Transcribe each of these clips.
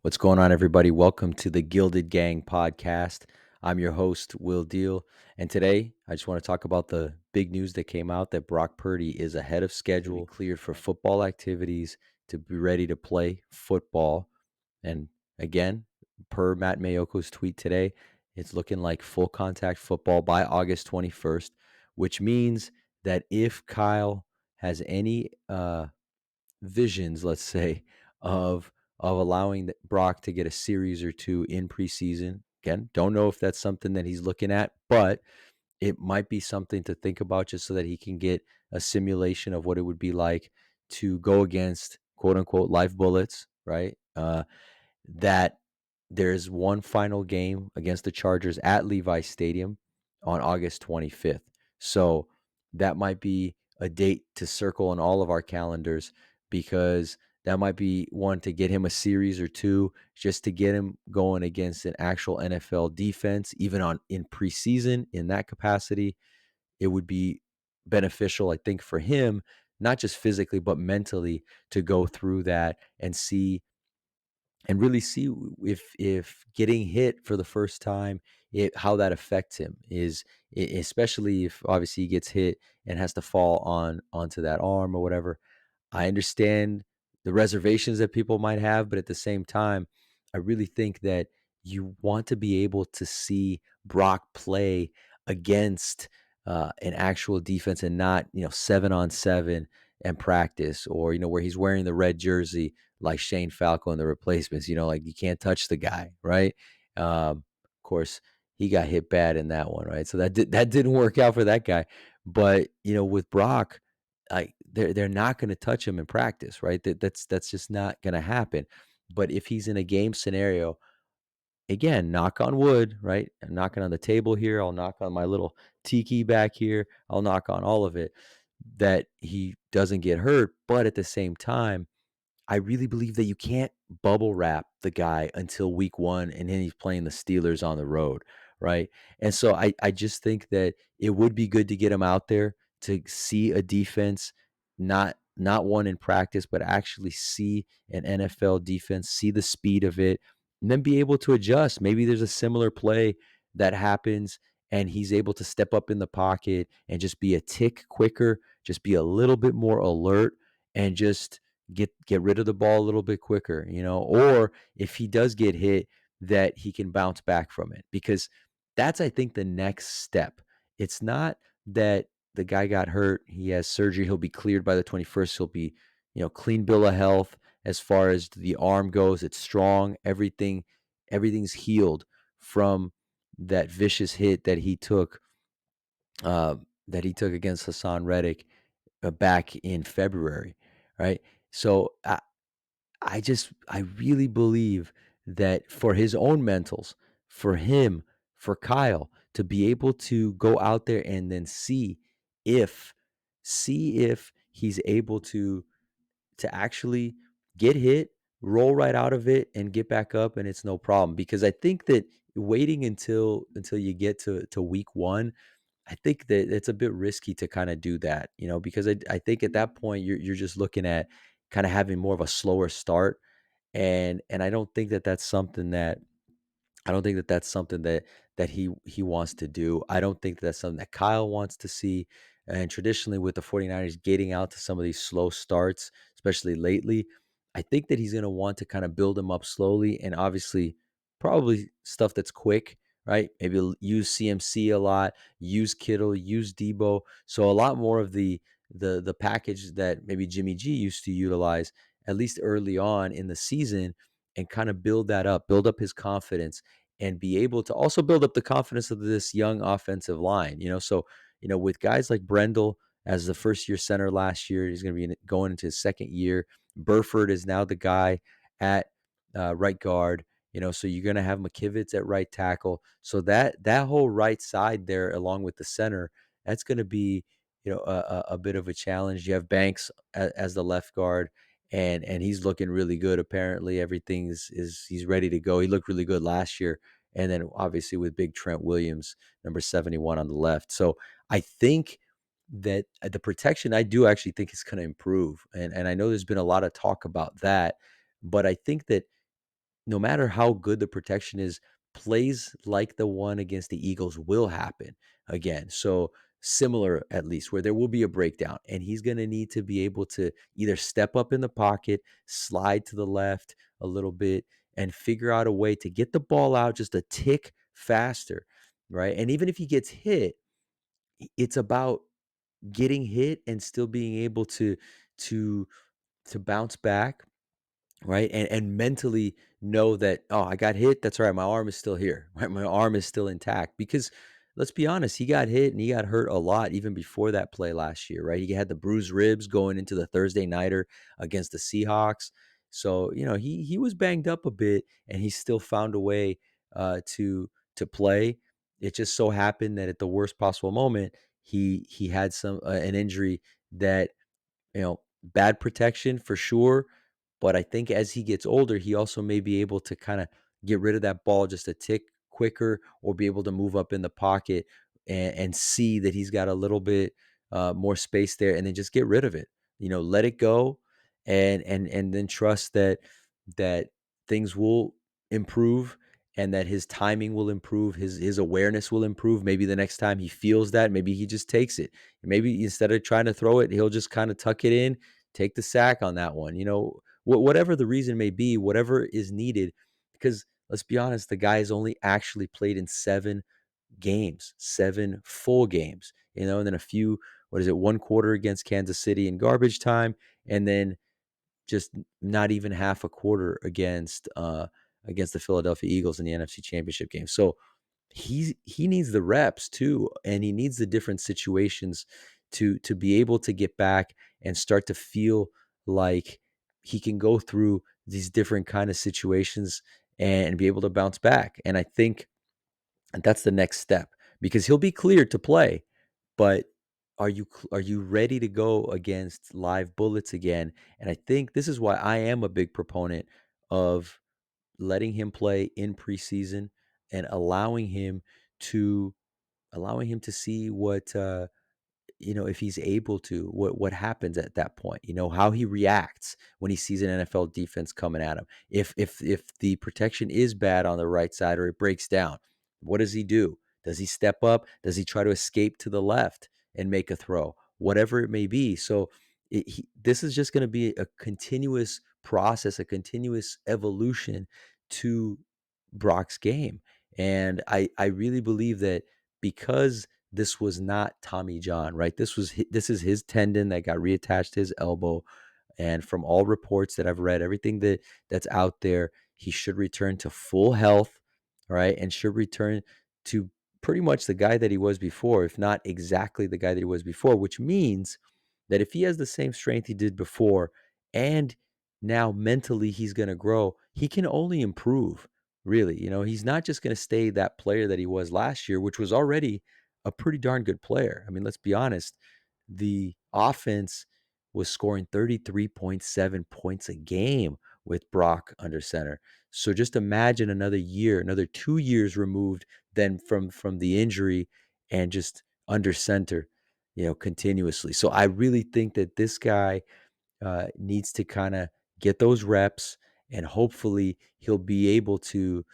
What's going on, everybody? Welcome to the Gilded Gang Podcast. I'm your host, Will Deal. And today, I just want to talk about the big news that came out that Brock Purdy is ahead of schedule, cleared for football activities to be ready to play football. And again, per Matt Mayoko's tweet today, it's looking like full contact football by August 21st, which means that if Kyle has any visions, let's say, of allowing Brock to get a series or two in preseason. Again, don't know if that's something that he's looking at, but it might be something to think about just so that he can get a simulation of what it would be like to go against quote unquote live bullets, right? That there's one final game against the Chargers at Levi Stadium on August 25th. So that might be a date to circle in all of our calendars because that might be one to get him a series or two just to get him going against an actual NFL defense, even on in preseason in that capacity. It would be beneficial, I think, for him, not just physically, but mentally to go through that and really see if getting hit for the first time, how that affects him especially if obviously he gets hit and has to fall onto that arm or whatever. I understand the reservations that people might have, but at the same time, I really think that you want to be able to see Brock play against an actual defense and not, 7-on-7 and practice or, where he's wearing the red jersey like Shane Falco and the replacements, like you can't touch the guy, right? Of course, he got hit bad in that one, right? So that didn't work out for that guy. But, with Brock, they're not going to touch him in practice, right? That's just not going to happen. But if he's in a game scenario, again, knock on wood, right? I'm knocking on the table here. I'll knock on my little tiki back here. I'll knock on all of it that he doesn't get hurt. But at the same time, I really believe that you can't bubble wrap the guy until week 1, and then he's playing the Steelers on the road, right? And so I just think that it would be good to get him out there to see a defense, not one in practice, but actually see an NFL defense, see the speed of it, and then be able to adjust. Maybe there's a similar play that happens and he's able to step up in the pocket and just be a tick quicker, just be a little bit more alert and just get rid of the ball a little bit quicker, or if he does get hit, that he can bounce back from it. Because that's, I think, the next step. It's not that the guy got hurt, he has surgery, he'll be cleared by the 21st, he'll be, clean bill of health as far as the arm goes. It's strong, everything's healed from that vicious hit uh, that he took against Hassan Reddick back in February, right? So I really believe that for his own mentals, for him, for Kyle to be able to go out there and then if see if he's able to actually get hit, roll right out of it and get back up and it's no problem. Because I think that waiting until you get to week 1, I think that it's a bit risky to kind of do that, because I think at that point you're just looking at kind of having more of a slower start, and I don't think that that's something that he wants to do. I don't think that's something that Kyle wants to see. And traditionally with the 49ers getting out to some of these slow starts, especially lately, I think that he's going to want to kind of build him up slowly and obviously probably stuff that's quick, right? Maybe use CMC a lot, use Kittle, use Debo. So a lot more of the package that maybe Jimmy G used to utilize at least early on in the season and kind of build up his confidence and be able to also build up the confidence of this young offensive line. So, with guys like Brendel as the first year center last year, he's going to be going into his second year. Burford is now the guy at right guard. So you're going to have McKivitz at right tackle. So that whole right side there, along with the center, that's going to be a bit of a challenge. You have Banks as the left guard, and he's looking really good. Apparently, he's ready to go. He looked really good last year, and then obviously with big Trent Williams, number 71 on the left. So I think that the protection, I do actually think is going to improve, and I know there's been a lot of talk about that, but I think that no matter how good the protection is, plays like the one against the Eagles will happen again. So similar, at least, where there will be a breakdown, and he's going to need to be able to either step up in the pocket, slide to the left a little bit, and figure out a way to get the ball out just a tick faster, right? And even if he gets hit, it's about getting hit and still being able to to bounce back, right? And mentally know that, oh, I got hit. That's right. My arm is still here. Right. My arm is still intact. Because let's be honest, he got hit and he got hurt a lot even before that play last year, right? He had the bruised ribs going into the Thursday nighter against the Seahawks. So, he was banged up a bit and he still found a way to play. It just so happened that at the worst possible moment, he had some an injury that, bad protection for sure, but I think as he gets older, he also may be able to kinda get rid of that ball just a tick quicker or be able to move up in the pocket and see that he's got a little bit, more space there and then just get rid of it. Let it go and then trust that things will improve and that his timing will improve, his awareness will improve. Maybe the next time he feels that, maybe he just takes it. Maybe instead of trying to throw it, he'll just kinda tuck it in, take the sack on that one, whatever the reason may be, whatever is needed, because let's be honest, the guy has only actually played in 7 games, 7 full games, and then a few, what is it, 1 quarter against Kansas City in garbage time, and then just not even half a quarter against the Philadelphia Eagles in the NFC Championship game. So he needs the reps too, and he needs the different situations to be able to get back and start to feel like he can go through these different kind of situations and be able to bounce back. And I think that's the next step because he'll be cleared to play, but are you ready to go against live bullets again? And I think this is why I am a big proponent of letting him play in preseason and to allowing him to see what if he's able to, what happens at that point, how he reacts when he sees an NFL defense coming at him. If the protection is bad on the right side or it breaks down, what does he do? Does he step up? Does he try to escape to the left and make a throw? Whatever it may be. So this is just going to be a continuous process, a continuous evolution to Brock's game. And I really believe that because this was not Tommy John, right? This is his tendon that got reattached to his elbow, and from all reports that I've read, everything that's out there, he should return to full health, right? And should return to pretty much the guy that he was before, if not exactly the guy that he was before, which means that if he has the same strength he did before and now mentally he's going to grow, he can only improve, really. He's not just going to stay that player that he was last year, which was already a pretty darn good player. I mean, let's be honest. The offense was scoring 33.7 points a game with Brock under center. So just imagine another year, another 2 years removed then from the injury and just under center, continuously. So I really think that this guy needs to kind of get those reps, and hopefully he'll be able to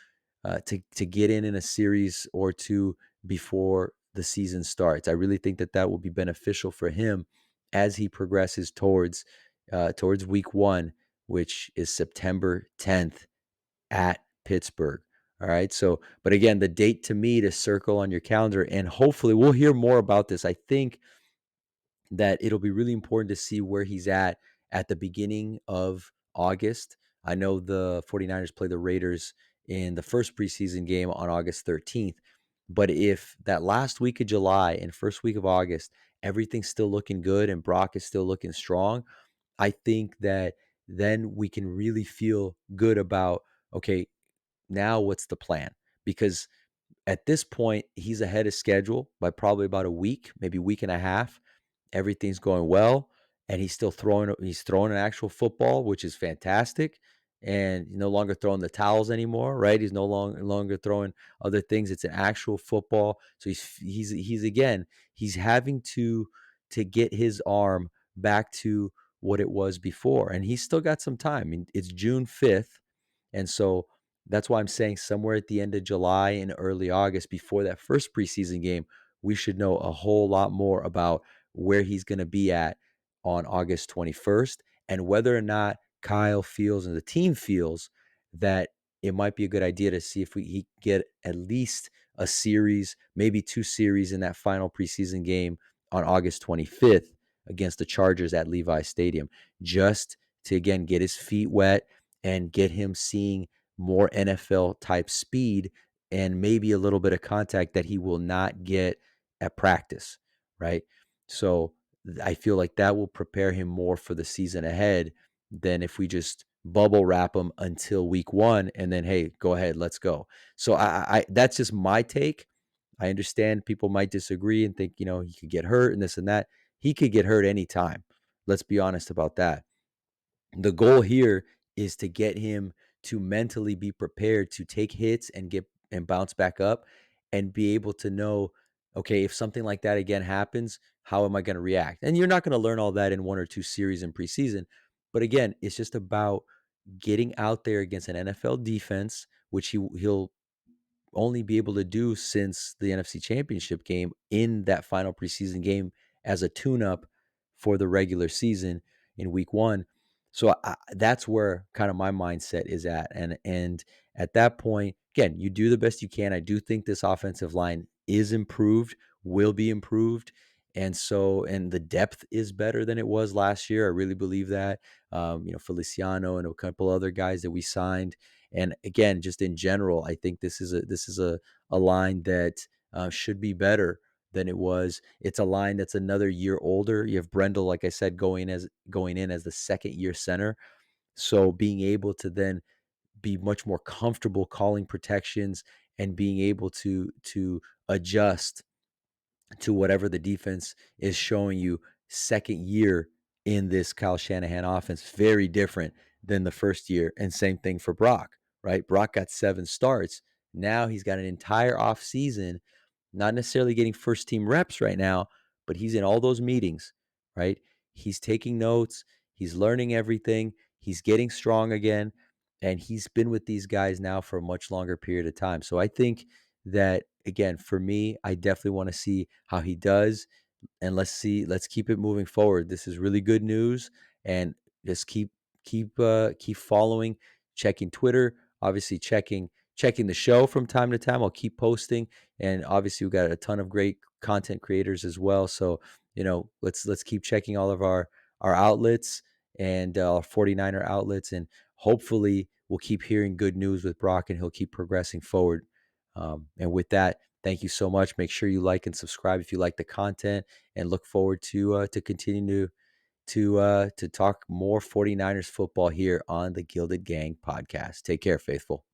get in a series or two before the season starts. I really think that will be beneficial for him as he progresses towards week 1, which is September 10th at Pittsburgh. All right. So, but again, the date to me to circle on your calendar, and hopefully we'll hear more about this. I think that it'll be really important to see where he's at the beginning of August. I know the 49ers play the Raiders in the first preseason game on August 13th. But if that last week of July and first week of August, everything's still looking good and Brock is still looking strong, I think that then we can really feel good about, okay, now what's the plan? Because at this point, he's ahead of schedule by probably about a week, maybe week and a half. Everything's going well, and he's throwing an actual football, which is fantastic. And he's no longer throwing the towels anymore, right? He's no longer throwing other things. It's an actual football. So he's again, he's having to get his arm back to what it was before. And he's still got some time. I mean, it's June 5th. And so That's why I'm saying somewhere at the end of July and early August before that first preseason game, we should know a whole lot more about where he's going to be at on August 21st and whether or not Kyle feels and the team feels that it might be a good idea to see if he get at least a series, maybe two series in that final preseason game on August 25th against the Chargers at Levi Stadium, just to again get his feet wet and get him seeing more NFL type speed and maybe a little bit of contact that he will not get at practice, right? So I feel like that will prepare him more for the season ahead than if we just bubble wrap him until week one and then, hey, go ahead, let's go. So I that's just my take. I understand people might disagree and think, he could get hurt and this and that. He could get hurt anytime. Let's be honest about that. The goal here is to get him to mentally be prepared to take hits and get and bounce back up and be able to know, okay, if something like that again happens, how am I going to react? And you're not going to learn all that in one or two series in preseason. But again, it's just about getting out there against an NFL defense, which he'll only be able to do since the NFC Championship game in that final preseason game as a tune-up for the regular season in week one. So that's where kind of my mindset is at. And at that point, again, you do the best you can. I do think this offensive line is improved, will be improved. And the depth is better than it was last year. I really believe that. Feliciano and a couple other guys that we signed. And again, just in general, I think this is a line that should be better than it was. It's a line that's another year older. You have Brendel, like I said, going in as the second year center. So being able to then be much more comfortable calling protections and being able to adjust to whatever the defense is showing you second year in this Kyle Shanahan offense. Very different than the first year. And same thing for Brock, right? Brock got 7 starts. Now he's got an entire offseason, not necessarily getting first team reps right now, but he's in all those meetings, right? He's taking notes, he's learning everything, he's getting strong again, and he's been with these guys now for a much longer period of time. So I think that again, for me, I definitely want to see how he does and let's keep it moving forward. This is really good news, and just keep following, checking Twitter, obviously checking the show from time to time. I'll keep posting, and obviously we've got a ton of great content creators as well. So let's keep checking all of our outlets and our 49er outlets, and hopefully we'll keep hearing good news with Brock, and he'll keep progressing forward. And with that, thank you so much. Make sure you like and subscribe if you like the content, and look forward to continuing to talk more 49ers football here on the Gilded Gang Podcast. Take care, faithful.